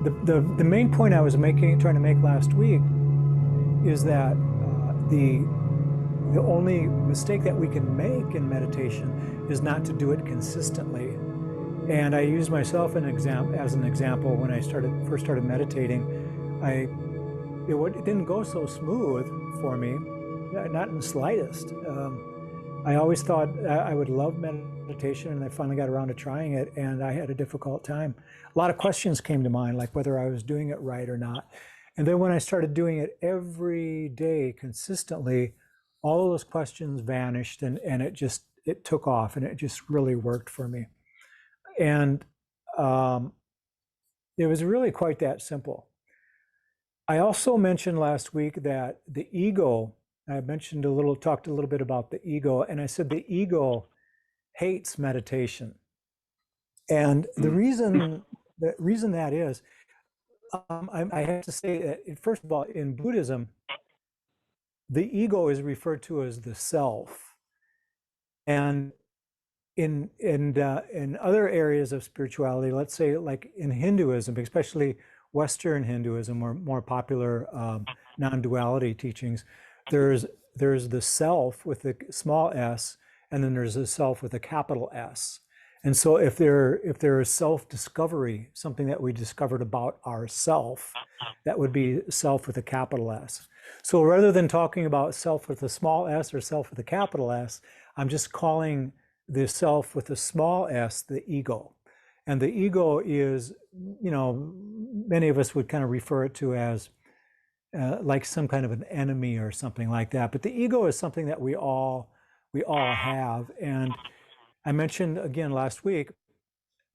The main point I was trying to make last week is that the only mistake that we can make in meditation is not to do it consistently. And I use myself as an example. When I first started meditating, it didn't go so smooth for me, not in the slightest. I always thought I would love meditation, and I finally got around to trying it, and I had a difficult time. A lot of questions came to mind, like whether I was doing it right or not. And then when I started doing it every day consistently, all of those questions vanished, and it took off, and it just really worked for me. And it was really quite that simple. I also mentioned last week that the ego, I talked a little bit about the ego, and I said the ego hates meditation. And the reason that is, I have to say that, first of all, in Buddhism, the ego is referred to as the self. And in other areas of spirituality, let's say like in Hinduism, especially Western Hinduism, or more popular non-duality teachings, there's the self with a small s, and then there's the self with a capital S. And so if there is self-discovery, something that we discovered about ourself, that would be self with a capital S. So rather than talking about self with a small s or self with a capital S, I'm just calling the self with a small s the ego. And the ego is, many of us would kind of refer it to as like some kind of an enemy or something like that. But the ego is something that we all have. And I mentioned again last week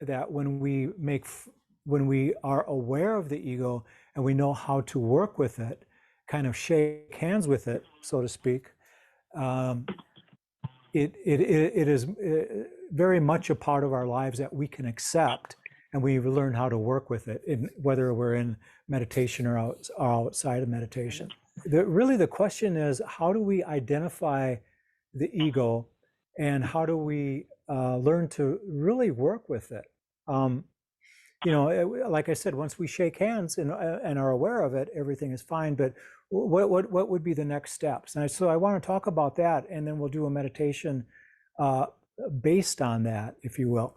that when we are aware of the ego and we know how to work with it, kind of shake hands with it, so to speak, it is very much a part of our lives that we can accept, and we learn how to work with it, whether we're in meditation or outside of meditation. Really, the question is, how do we identify the ego, and how do we learn to really work with it? Like I said, once we shake hands and are aware of it, everything is fine. But what would be the next steps? And so I want to talk about that, and then we'll do a meditation based on that, if you will.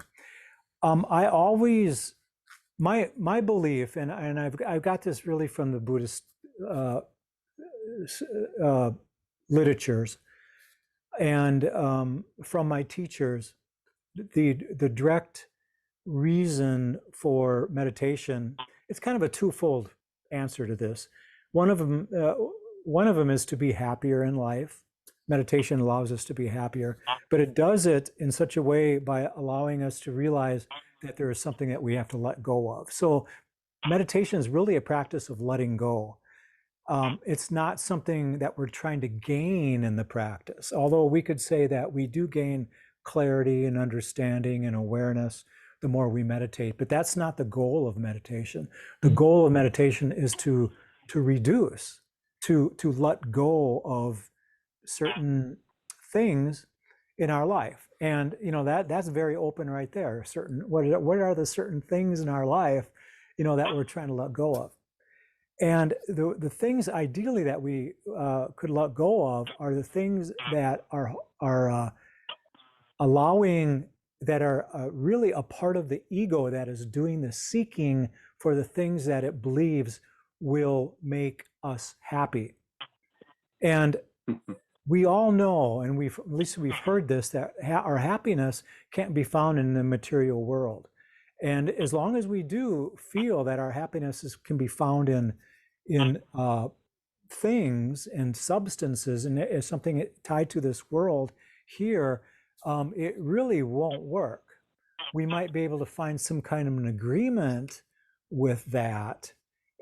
I always, my belief, and I've got this really from the Buddhist literatures and from my teachers, the direct reason for meditation, it's kind of a twofold answer to this. One of them is to be happier in life. Meditation allows us to be happier, but it does it in such a way by allowing us to realize that there is something that we have to let go of. So meditation is really a practice of letting go. It's not something that we're trying to gain in the practice, although we could say that we do gain clarity and understanding and awareness the more we meditate, but that's not the goal of meditation. The goal of meditation is to reduce, to let go of certain things in our life. And that's very open right there. What are the certain things in our life that we're trying to let go of? And the things ideally that we could let go of are the things that are allowing, that are really a part of the ego that is doing the seeking for the things that it believes will make us happy. And we all know, and at least we've heard this, that our happiness can't be found in the material world. And as long as we do feel that our happiness can be found in things and substances, and is something tied to this world here, it really won't work. We might be able to find some kind of an agreement with that,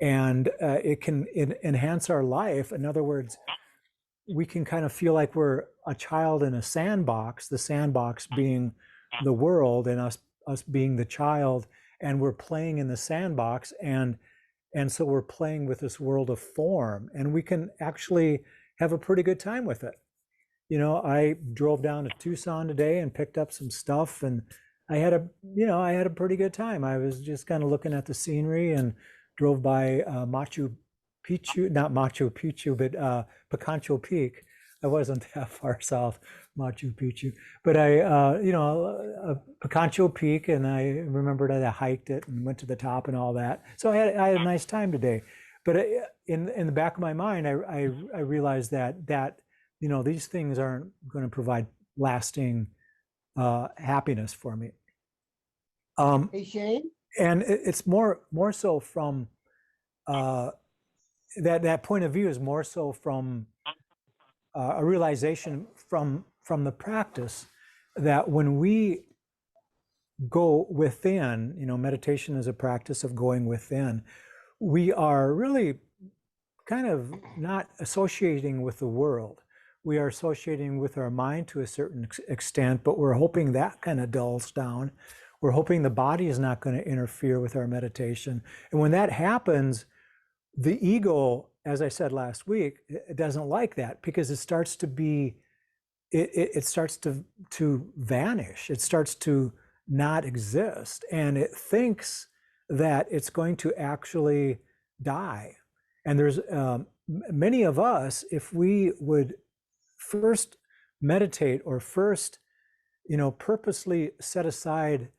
and it can enhance our life. In other words, we can kind of feel like we're a child in a sandbox, the sandbox being the world, and us being the child, and we're playing in the sandbox, and so we're playing with this world of form, and we can actually have a pretty good time with it. I drove down to Tucson today and picked up some stuff, and I had a pretty good time. I was just kind of looking at the scenery and drove by Machu Picchu, not Machu Picchu, but Picancho Peak. I wasn't that far south, Machu Picchu, but Picancho Peak, and I remembered that I hiked it and went to the top and all that. So I had a nice time today. But in the back of my mind, I realized that these things aren't going to provide lasting happiness for me. Hey, Shane? And it's more so from that point of view is more so from a realization from the practice that when we go within, meditation is a practice of going within, we are really kind of not associating with the world. We are associating with our mind to a certain extent, but we're hoping that kind of dulls down. We're hoping the body is not going to interfere with our meditation. And when that happens, the ego, as I said last week, it doesn't like that because it starts to be, it starts to vanish. It starts to not exist. And it thinks that it's going to actually die. And there's many of us, if we would first meditate or first, purposely set aside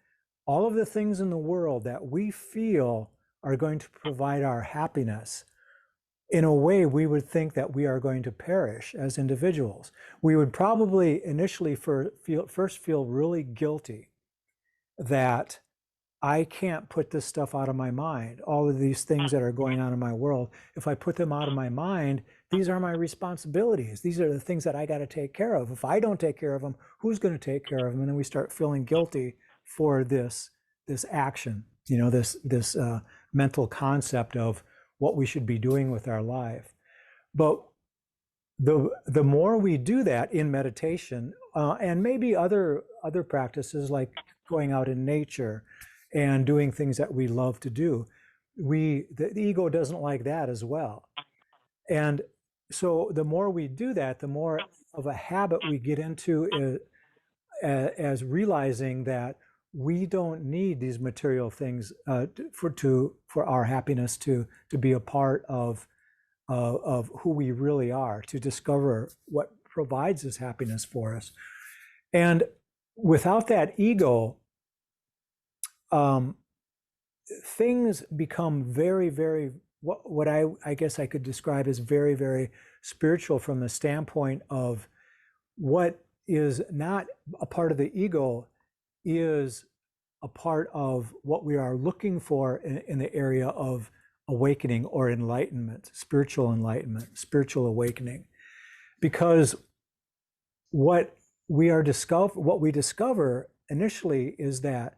all of the things in the world that we feel are going to provide our happiness, in a way, we would think that we are going to perish as individuals. We would probably initially first feel really guilty that I can't put this stuff out of my mind. All of these things that are going on in my world, if I put them out of my mind, these are my responsibilities. These are the things that I got to take care of. If I don't take care of them, who's going to take care of them? And then we start feeling guilty for this action, this mental concept of what we should be doing with our life. But the more we do that in meditation, and maybe other practices like going out in nature and doing things that we love to do, the ego doesn't like that as well. And so the more we do that, the more of a habit we get into as realizing that we don't need these material things for our happiness to be a part of who we really are, to discover what provides this happiness for us. And without that ego, things become very, very, what I guess I could describe as very, very spiritual from the standpoint of what is not a part of the ego is a part of what we are looking for in the area of awakening or enlightenment, spiritual awakening. Because what we discover initially is that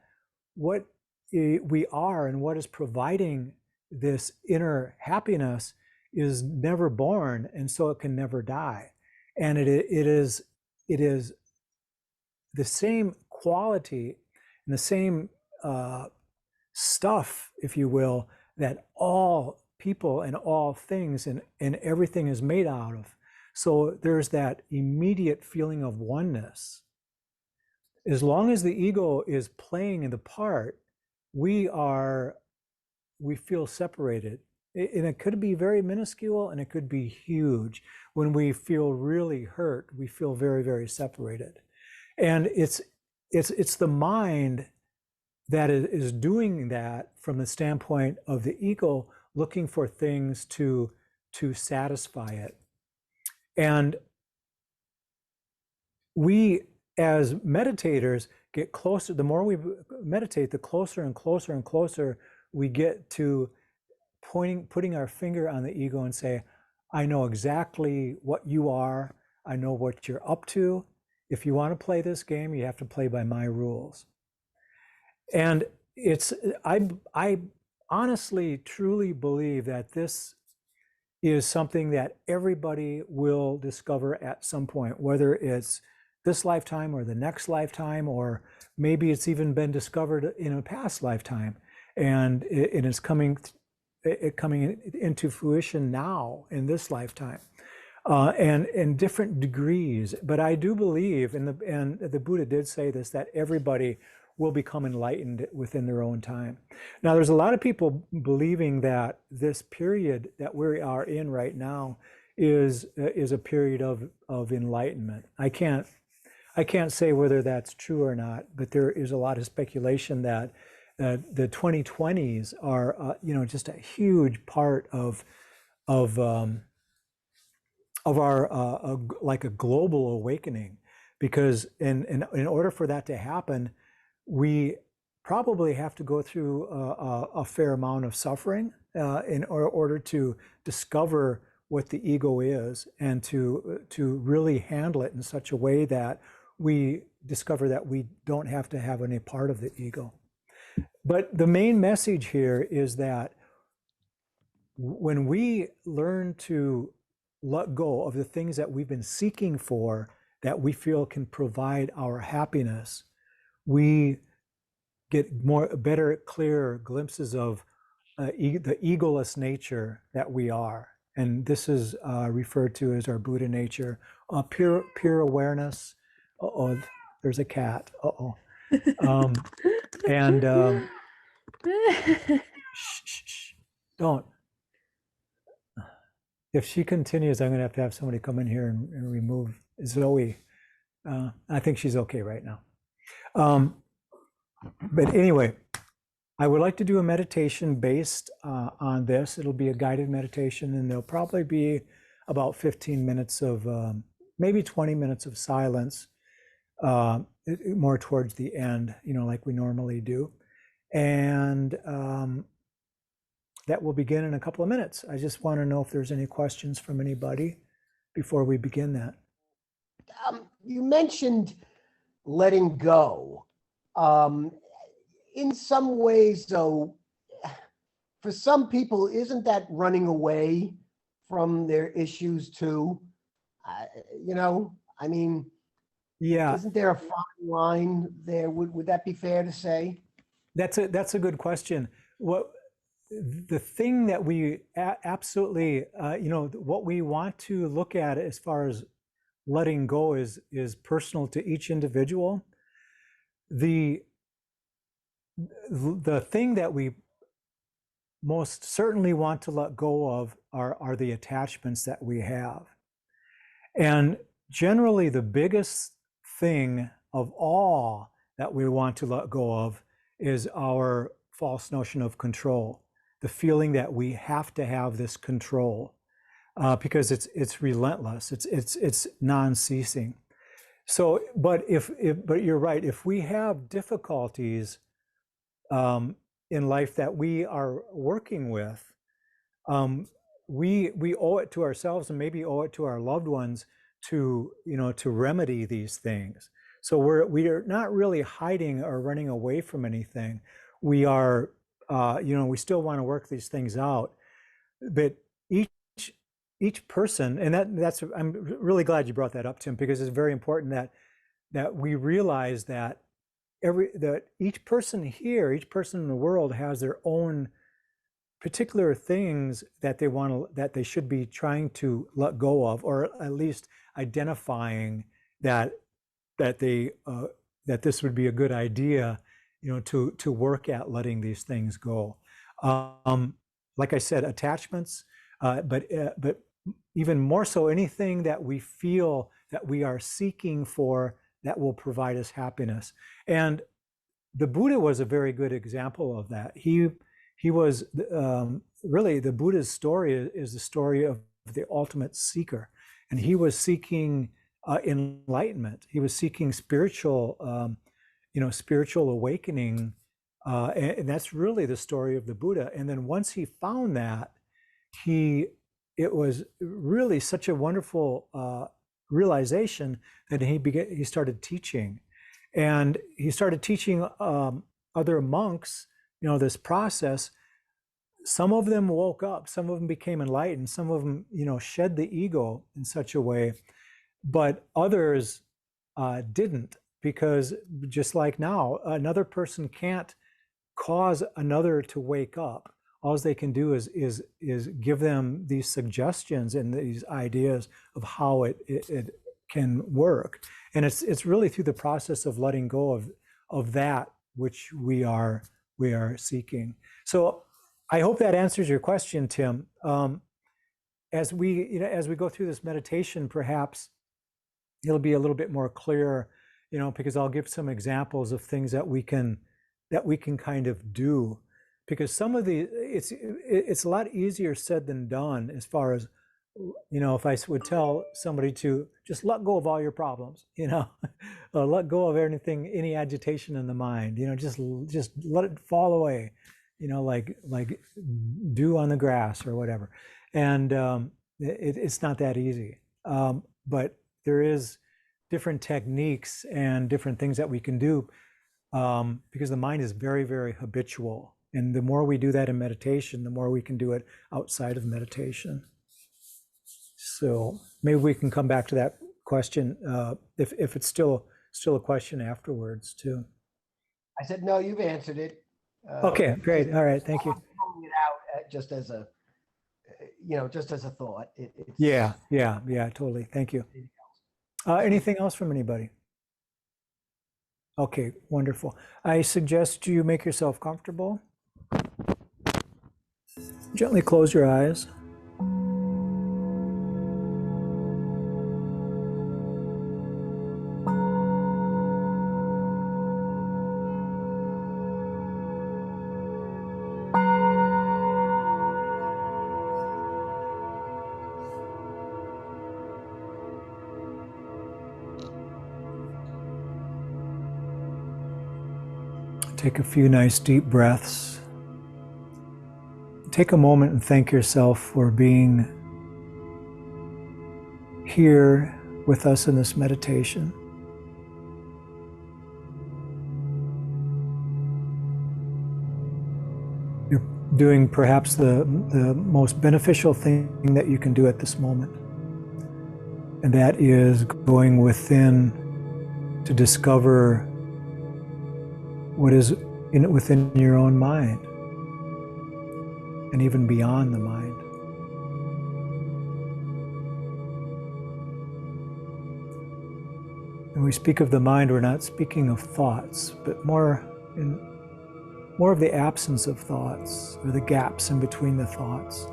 what we are and what is providing this inner happiness is never born, and so it can never die. And it is the same quality and the same stuff, if you will, that all people and all things and everything is made out of. So there's that immediate feeling of oneness. As long as the ego is playing the part, we feel separated. And it could be very minuscule and it could be huge. When we feel really hurt, we feel very, very separated. And it's the mind that is doing that from the standpoint of the ego, looking for things to satisfy it. And we, as meditators, get closer. The more we meditate, the closer and closer and closer we get to putting our finger on the ego and say, I know exactly what you are. I know what you're up to. If you want to play this game, you have to play by my rules. And I honestly, truly believe that this is something that everybody will discover at some point, whether it's this lifetime or the next lifetime, or maybe it's even been discovered in a past lifetime, and it's coming into fruition now in this lifetime, and in different degrees. But I do believe, and the Buddha did say this, that everybody will become enlightened within their own time. Now, there's a lot of people believing that this period that we are in right now is a period of enlightenment. I can't say whether that's true or not, but there is a lot of speculation that the 2020s are, just a huge part of our like a global awakening, because in order for that to happen, we probably have to go through a fair amount of suffering in order to discover what the ego is, and to really handle it in such a way that we discover that we don't have to have any part of the ego. But the main message here is that when we learn to let go of the things that we've been seeking for, that we feel can provide our happiness, we get better, clearer glimpses of the egoless nature that we are. And this is referred to as our Buddha nature, pure awareness. Uh-oh, there's a cat. Uh-oh. And shh, shh, shh, don't. If she continues, I'm going to have somebody come in here and remove Zoe. I think she's okay right now. But anyway, I would like to do a meditation based on this. It'll be a guided meditation, and there'll probably be about 15 minutes of, maybe 20 minutes of silence, more towards the end, like we normally do. And that will begin in a couple of minutes. I just want to know if there's any questions from anybody before we begin that. You mentioned letting go. In some ways, though, for some people, isn't that running away from their issues too? I mean, yeah, isn't there a fine line there? Would that be fair to say? That's a good question. The thing that we absolutely, what we want to look at as far as letting go is personal to each individual. The thing that we most certainly want to let go of are the attachments that we have. And generally, the biggest thing of all that we want to let go of is our false notion of control, the feeling that we have to have this control, because it's relentless, it's non-ceasing. So, but you're right. If we have difficulties in life that we are working with, we owe it to ourselves, and maybe owe it to our loved ones, to remedy these things. So we are not really hiding or running away from anything. We are, we still want to work these things out, but each person, and that's I'm really glad you brought that up, Tim, because it's very important that we realize that each person here, each person in the world has their own particular things that they should be trying to let go of, or at least identifying that this would be a good idea, to work at letting these things go. Like I said, attachments, but even more so, anything that we feel that we are seeking for that will provide us happiness. And the Buddha was a very good example of that. He was really, the Buddha's story is the story of the ultimate seeker, and he was seeking enlightenment. He was seeking spiritual awakening, and that's really the story of the Buddha. And then once he found that, it was really such a wonderful realization that he started teaching, and he started teaching other monks, this process. Some of them woke up, some of them became enlightened, some of them, shed the ego in such a way, but others didn't, because just like now, another person can't cause another to wake up. All they can do is give them these suggestions and these ideas of how it can work. And it's really through the process of letting go of that which we are seeking. So I hope that answers your question, Tim. As we go through this meditation, perhaps it'll be a little bit more clear, because I'll give some examples of things that we can kind of do, because some of the it's a lot easier said than done, as far as, if I would tell somebody to just let go of all your problems, let go of anything, any agitation in the mind, just let it fall away, like dew on the grass or whatever. And it's not that easy. But there is different techniques and different things that we can do, because the mind is very, very habitual. And the more we do that in meditation, the more we can do it outside of meditation. So maybe we can come back to that question, if it's still a question afterwards too. I said, no, you've answered it. Okay, great. All right, thank you. I'm throwing it out just as a, just as a thought. Yeah, totally. Thank you. Anything else from anybody? Okay, wonderful. I suggest you make yourself comfortable. Gently close your eyes. Take a few nice deep breaths. Take a moment and thank yourself for being here with us in this meditation. You're doing perhaps the most beneficial thing that you can do at this moment, and that is going within to discover what is within your own mind, and even beyond the mind. When we speak of the mind, we're not speaking of thoughts, but more of the absence of thoughts, or the gaps in between the thoughts.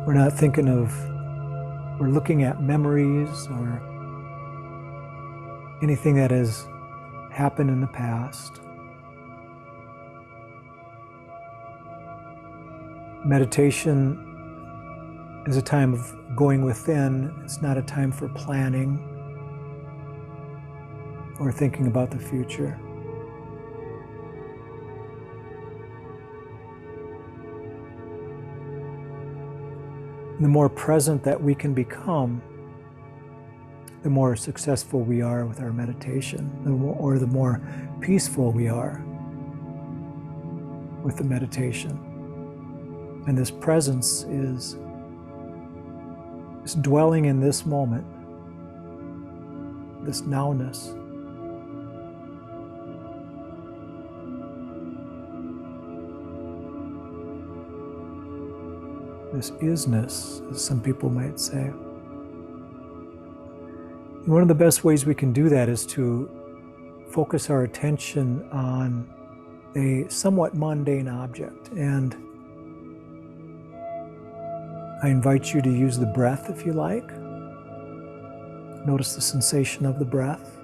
We're not thinking of, we're looking at memories or anything that has happened in the past. Meditation is a time of going within. It's not a time for planning or thinking about the future. The more present that we can become, the more successful we are with our meditation, or the more peaceful we are with the meditation. And this presence is dwelling in this moment, this nowness. This isness, as some people might say. And one of the best ways we can do that is to focus our attention on a somewhat mundane object. And I invite you to use the breath if you like. Notice the sensation of the breath.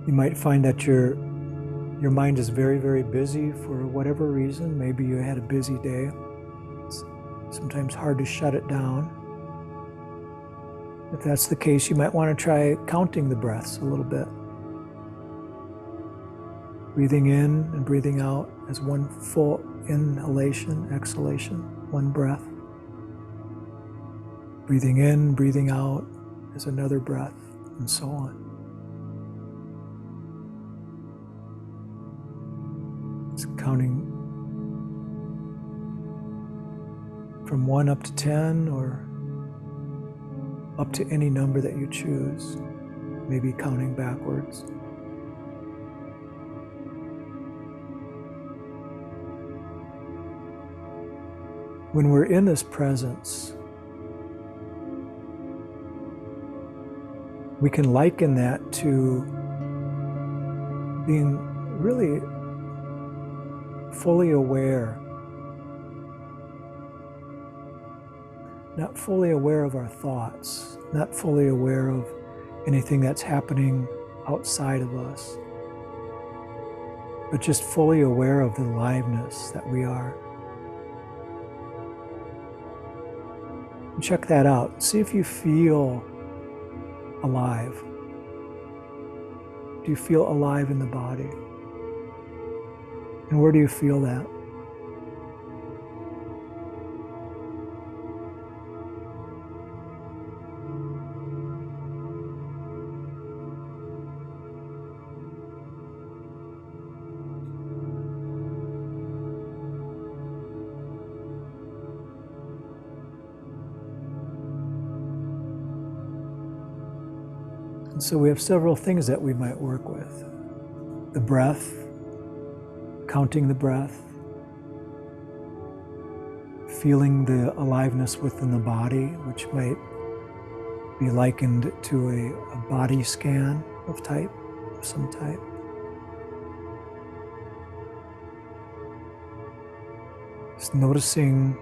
You might find that your mind is very, very busy for whatever reason. Maybe you had a busy day. It's sometimes hard to shut it down. If that's the case, you might want to try counting the breaths a little bit. Breathing in and breathing out as one full inhalation, exhalation, one breath. Breathing in, breathing out as another breath, and so on. It's counting from 1 up to 10, or up to any number that you choose, maybe counting backwards. When we're in this presence, We can liken that to being really fully aware, not fully aware of our thoughts, not fully aware of anything that's happening outside of us, but just fully aware of the aliveness that we are. And check that out. See if you feel alive. Do you feel alive in the body? And where do you feel that? And so we have several things that we might work with. The breath, counting the breath, feeling the aliveness within the body, which might be likened to a body scan of some type. Just noticing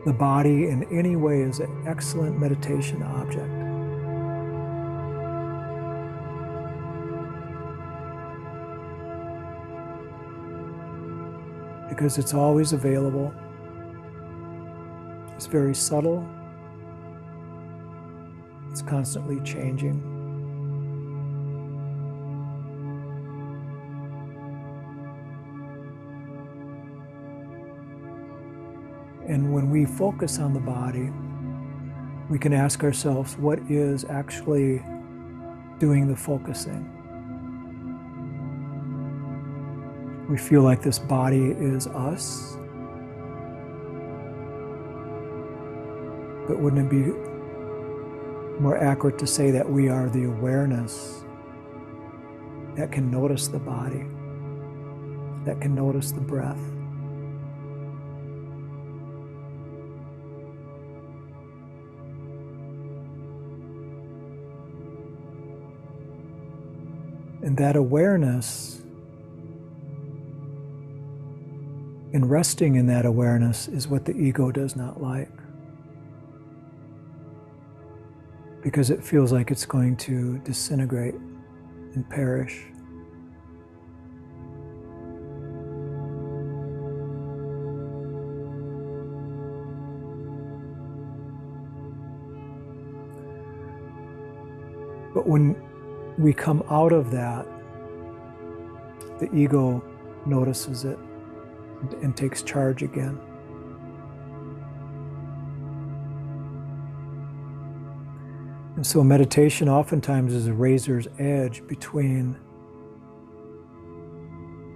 the body in any way is an excellent meditation object. Because it's always available. It's very subtle. It's constantly changing. And when we focus on the body, we can ask ourselves, what is actually doing the focusing? We feel like this body is us, but wouldn't it be more accurate to say that we are the awareness that can notice the body, that can notice the breath? And that awareness, and resting in that awareness, is what the ego does not like. Because it feels like it's going to disintegrate and perish. But when we come out of that, the ego notices it and takes charge again. And so meditation oftentimes is a razor's edge between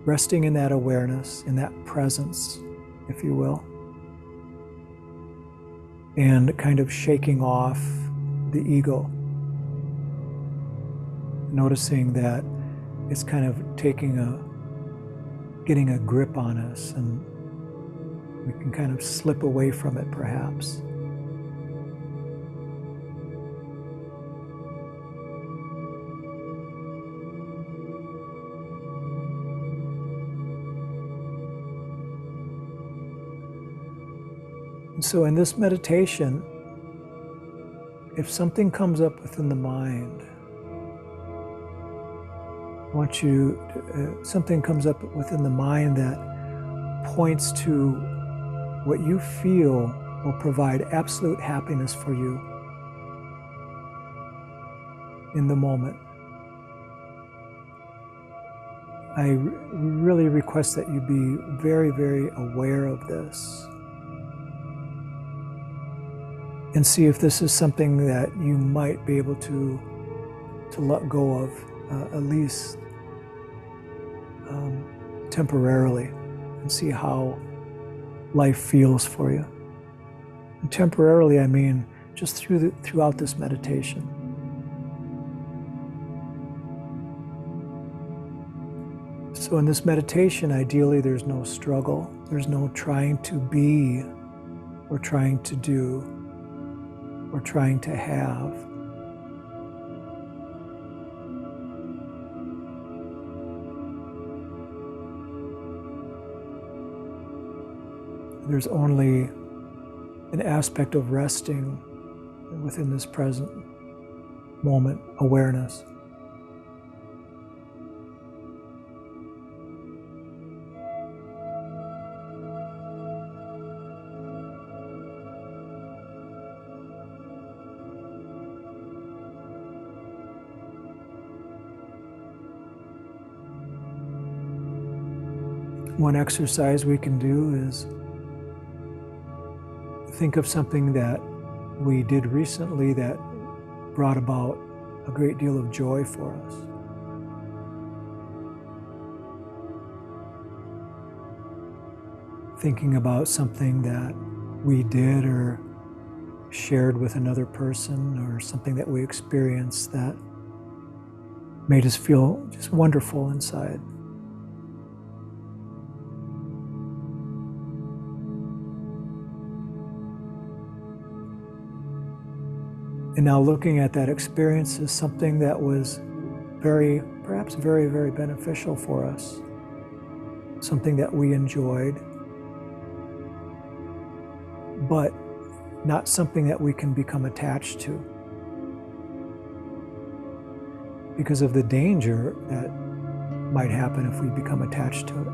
resting in that awareness, in that presence, if you will, and kind of shaking off the ego. Noticing that it's kind of getting a grip on us, and we can kind of slip away from it perhaps. And so in this meditation, if something comes up within the mind, something comes up within the mind that points to what you feel will provide absolute happiness for you in the moment. I really request that you be very, very aware of this and see if this is something that you might be able to let go of, at least temporarily, and see how life feels for you. And temporarily, I mean just throughout this meditation. So in this meditation, ideally, there's no struggle. There's no trying to be, or trying to do, or trying to have. there's only an aspect of resting within this present moment awareness. One exercise we can do is think of something that we did recently that brought about a great deal of joy for us. Thinking about something that we did or shared with another person, or something that we experienced that made us feel just wonderful inside. And now looking at that experience as something that was perhaps very, very beneficial for us, something that we enjoyed, but not something that we can become attached to because of the danger that might happen if we become attached to it.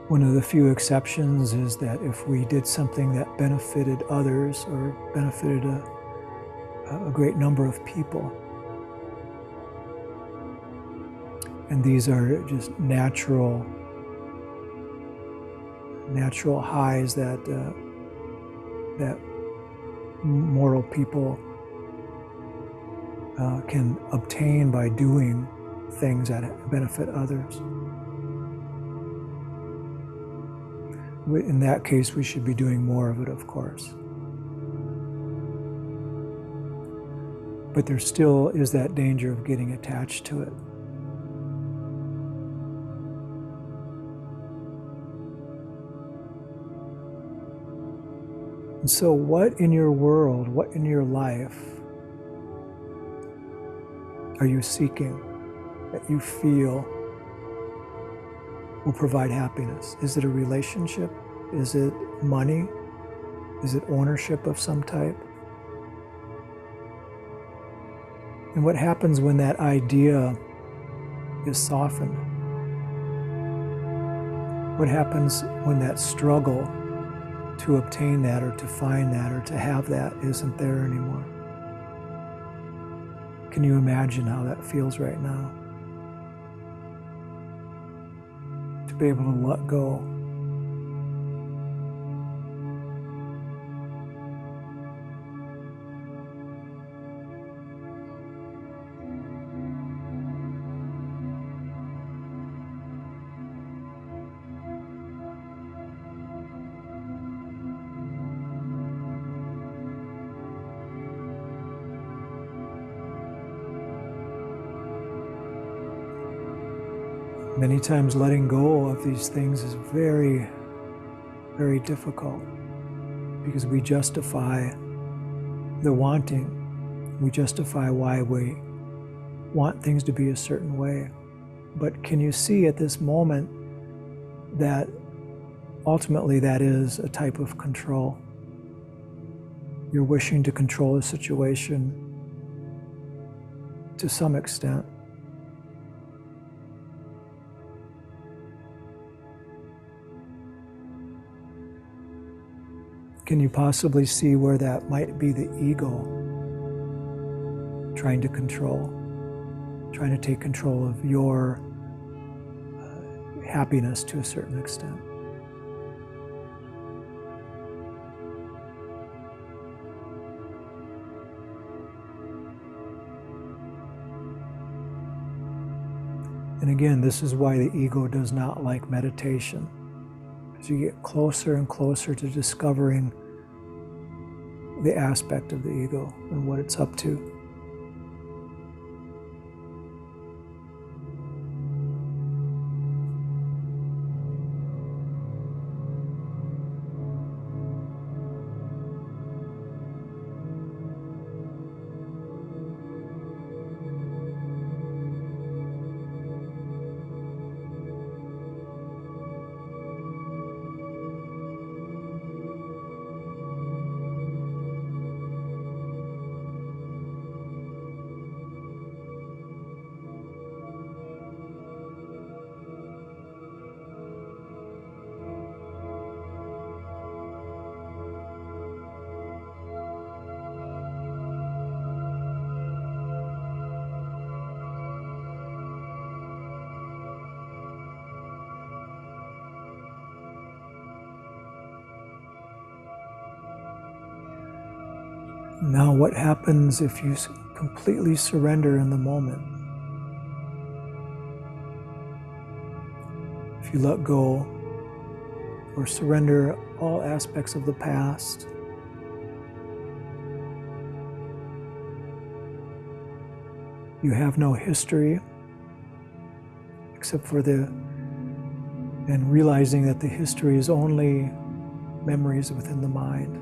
One of the few exceptions is that if we did something that benefited others or benefited a great number of people, and these are just natural highs that mortal people can obtain by doing things that benefit others. In that case, we should be doing more of it, of course. But there still is that danger of getting attached to it. And so what in your world, what in your life are you seeking that you feel will provide happiness? Is it a relationship? Is it money? Is it ownership of some type? And what happens when that idea is softened? What happens when that struggle to obtain that or to find that or to have that isn't there anymore? Can you imagine how that feels right now? To be able to let go. Many times letting go of these things is very, very difficult because we justify the wanting. We justify why we want things to be a certain way. But can you see at this moment that ultimately that is a type of control? You're wishing to control a situation to some extent. Can you possibly see where that might be the ego trying to control, trying to take control of your happiness to a certain extent? And again, this is why the ego does not like meditation. As you get closer and closer to discovering the aspect of the ego and what it's up to. Now, what happens if you completely surrender in the moment? If you let go or surrender all aspects of the past, you have no history except for and realizing that the history is only memories within the mind.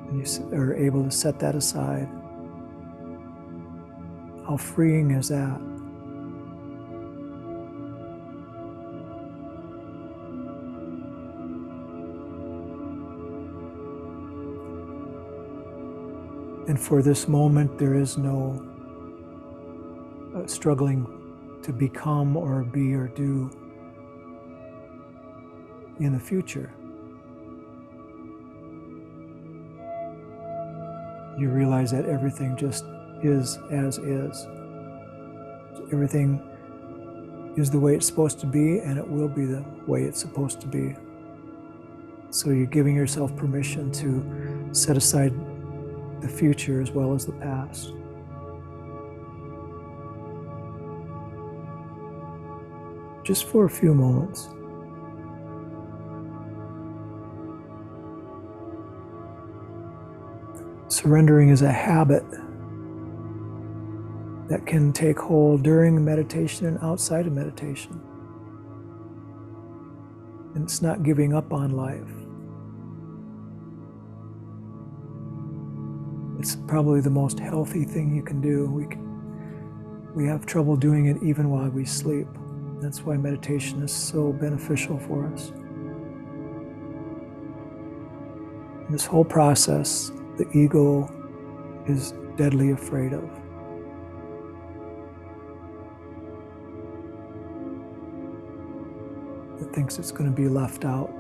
And you are able to set that aside. How freeing is that? And for this moment, there is no struggling to become or be or do in the future. You realize that everything just is as is. Everything is the way it's supposed to be, and it will be the way it's supposed to be. So you're giving yourself permission to set aside the future as well as the past. Just for a few moments. Surrendering is a habit that can take hold during meditation and outside of meditation. And it's not giving up on life. It's probably the most healthy thing you can do. We have trouble doing it even while we sleep. That's why meditation is so beneficial for us. And this whole process, the ego is deadly afraid of. It thinks it's going to be left out.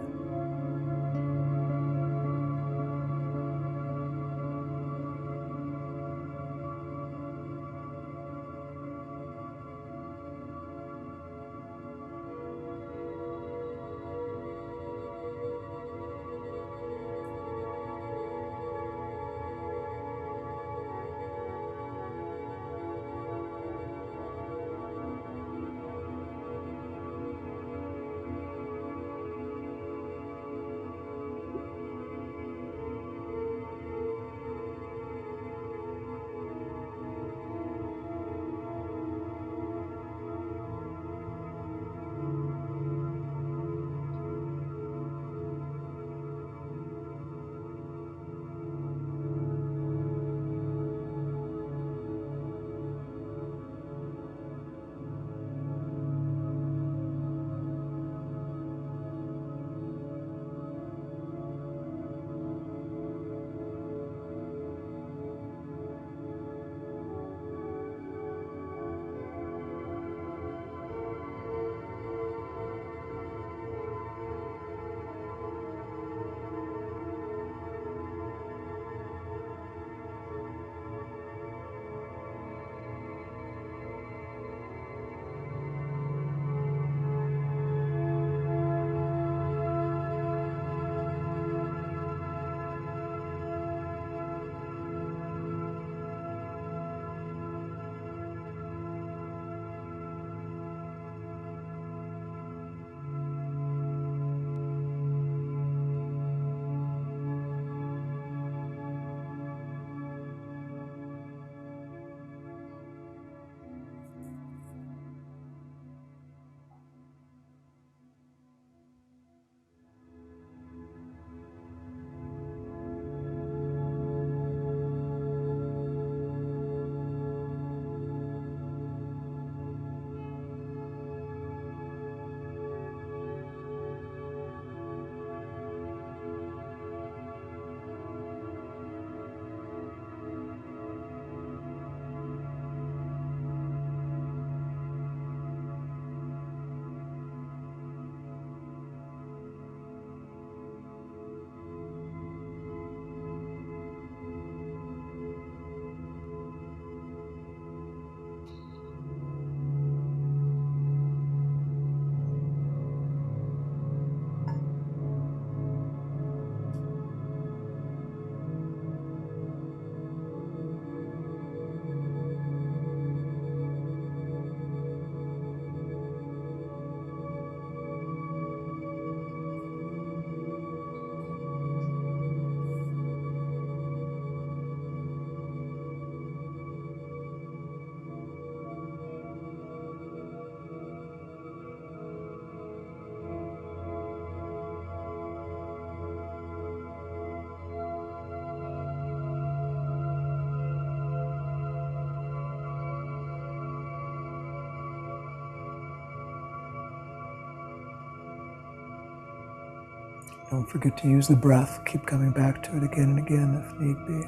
Don't forget to use the breath. Keep coming back to it again and again if need be.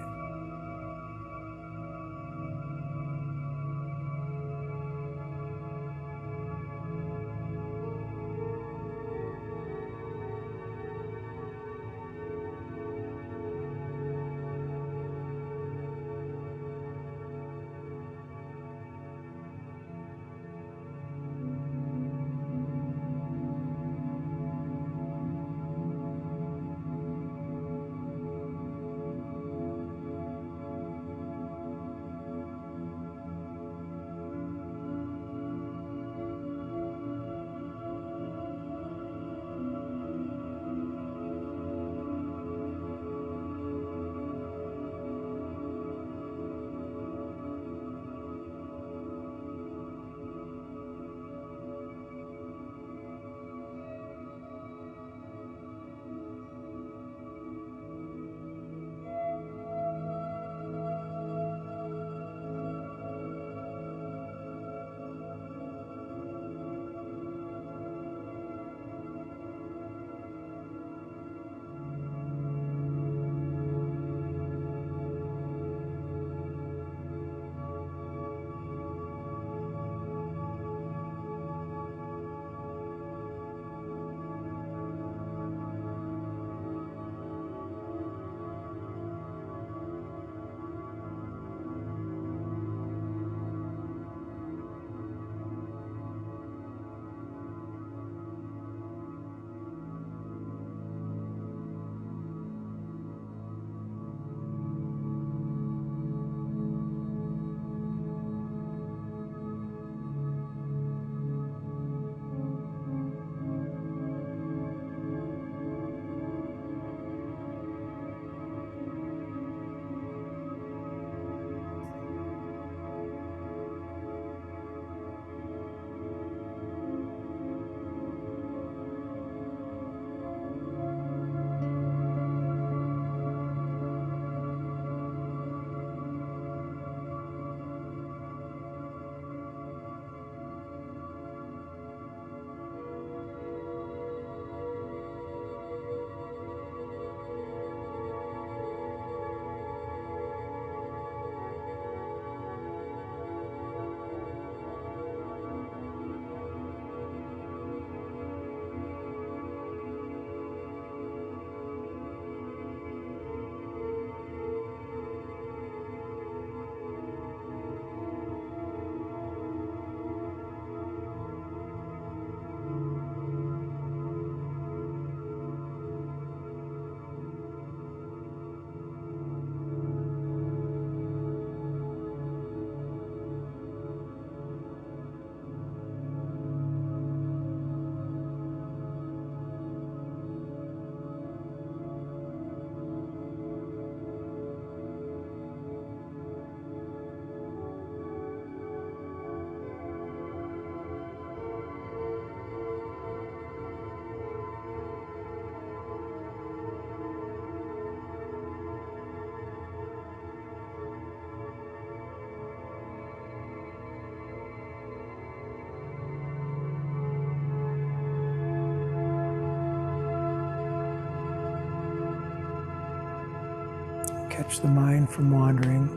Catch the mind from wandering,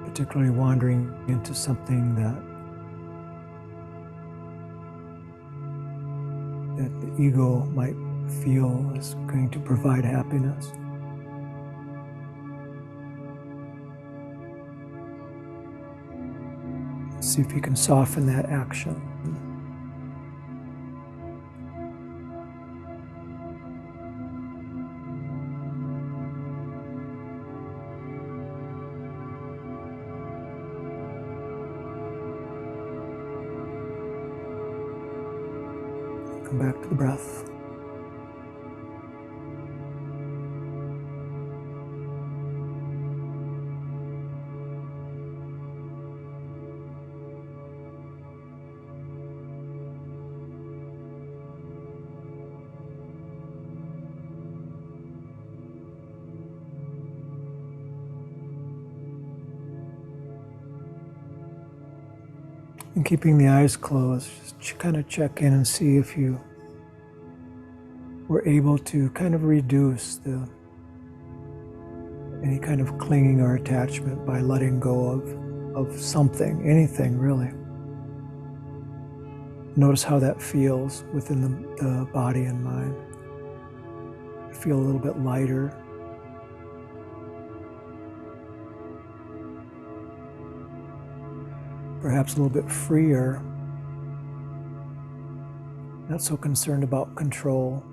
particularly wandering into something that the ego might feel is going to provide happiness. See if you can soften that action. Come back to the breath. And keeping the eyes closed, just kind of check in and see if you we're able to kind of reduce any kind of clinging or attachment by letting go of something, anything really. Notice how that feels within the body and mind. Feel a little bit lighter. Perhaps a little bit freer. Not so concerned about control,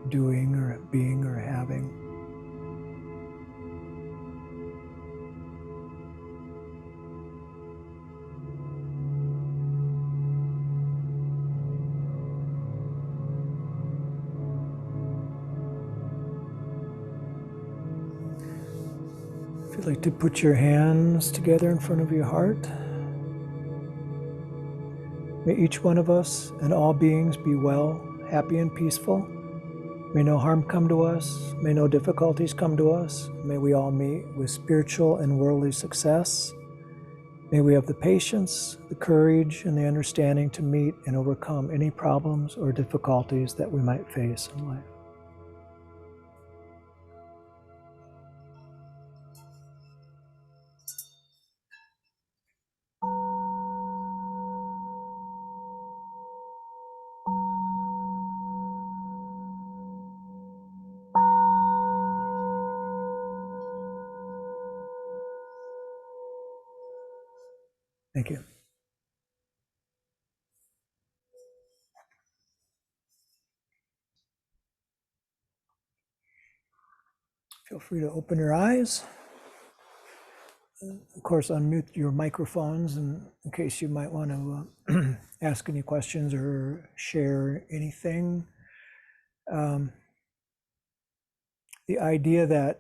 doing or being or having. If you'd like to put your hands together in front of your heart, may each one of us and all beings be well, happy, and peaceful. May no harm come to us. May no difficulties come to us. May we all meet with spiritual and worldly success. May we have the patience, the courage, and the understanding to meet and overcome any problems or difficulties that we might face in life. Thank you. Feel free to open your eyes. Of course, unmute your microphones in case you might want to ask any questions or share anything. The idea that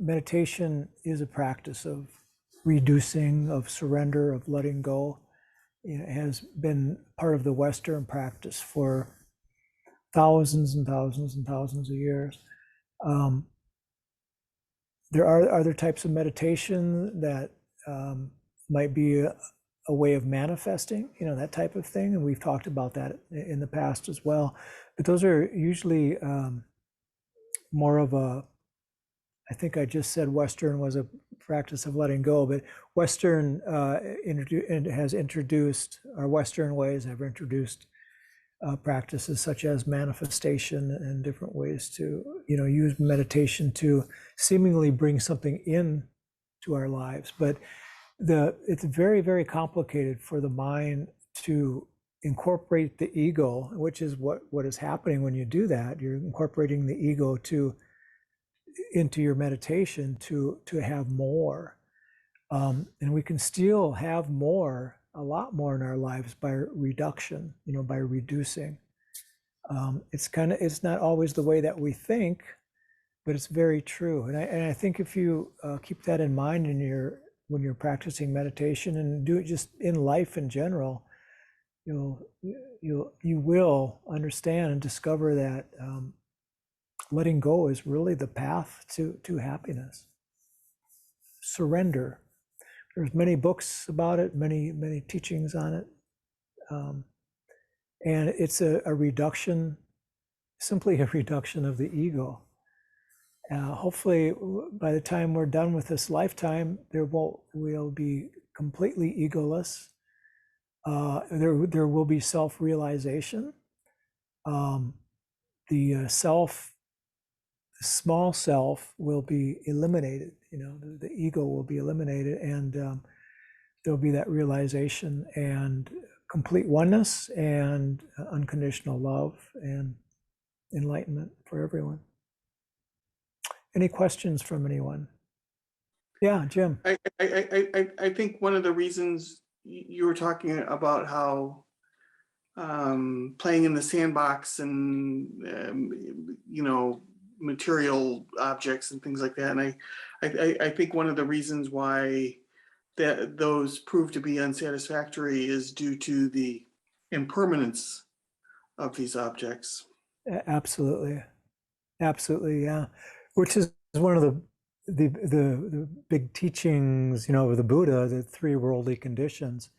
meditation is a practice of reducing, of surrender, of letting go, has been part of the Western practice for thousands and thousands and thousands of years. There are other types of meditation that might be a way of manifesting, that type of thing. And we've talked about that in the past as well. But those are usually more of I think I just said Western was a practice of letting go, but Western has introduced, our Western ways have introduced practices such as manifestation and different ways to, use meditation to seemingly bring something in to our lives. But it's very, very complicated for the mind to incorporate the ego, which is what is happening when you do that. You're incorporating the ego into your meditation to have more. And we can still have more, a lot more in our lives by reduction, by reducing. It's not always the way that we think, but it's very true. And I think if you keep that in mind when you're practicing meditation and do it just in life in general, you will understand and discover that letting go is really the path to happiness. Surrender. There's many books about it, many teachings on it. And it's a reduction, simply a reduction of the ego. Hopefully, by the time we're done with this lifetime, we'll be completely egoless. There will be self-realization. The small self will be eliminated. The ego will be eliminated, and there'll be that realization and complete oneness and unconditional love and enlightenment for everyone. Any questions from anyone? Yeah, Jim. I think one of the reasons you were talking about how playing in the sandbox and material objects and things like that, and I think one of the reasons why that those prove to be unsatisfactory is due to the impermanence of these objects. Absolutely, yeah. Which is one of the big teachings, of the Buddha, the three worldly conditions.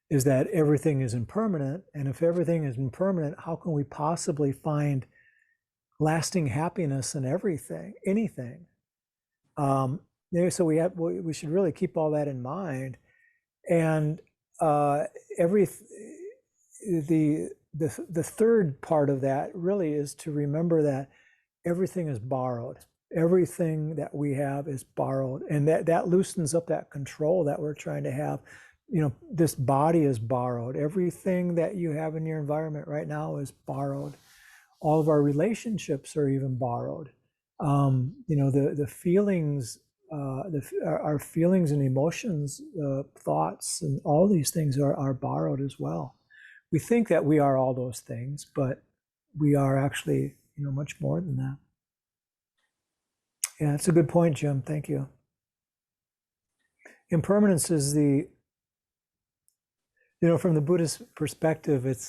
is that everything is impermanent. And if everything is impermanent, how can we possibly find lasting happiness in everything, anything? So we should really keep all that in mind. And the third part of that really is to remember that everything is borrowed. Everything that we have is borrowed, and that loosens up that control that we're trying to have. This body is borrowed. Everything that you have in your environment right now is borrowed. All of our relationships are even borrowed. The feelings, our feelings and emotions, thoughts, and all these things are borrowed as well. We think that we are all those things, but we are actually, much more than that. Yeah, that's a good point, Jim. Thank you. Impermanence is from the Buddhist perspective, it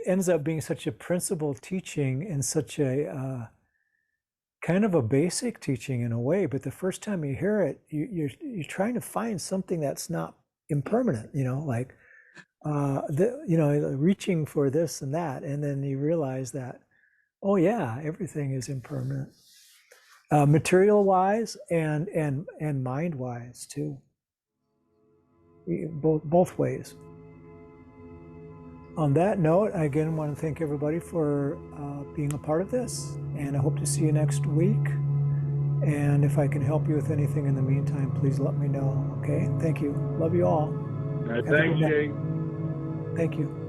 ends up being such a principled teaching and such a kind of a basic teaching in a way. But the first time you hear it, you're trying to find something that's not impermanent. Reaching for this and that, and then you realize that, oh yeah, everything is impermanent, material wise and mind wise too. Both ways. On that note, I again want to thank everybody for being a part of this, and I hope to see you next week. And if I can help you with anything in the meantime, please let me know. Okay, thank you. Love you all. Thanks, Jake. Thank you.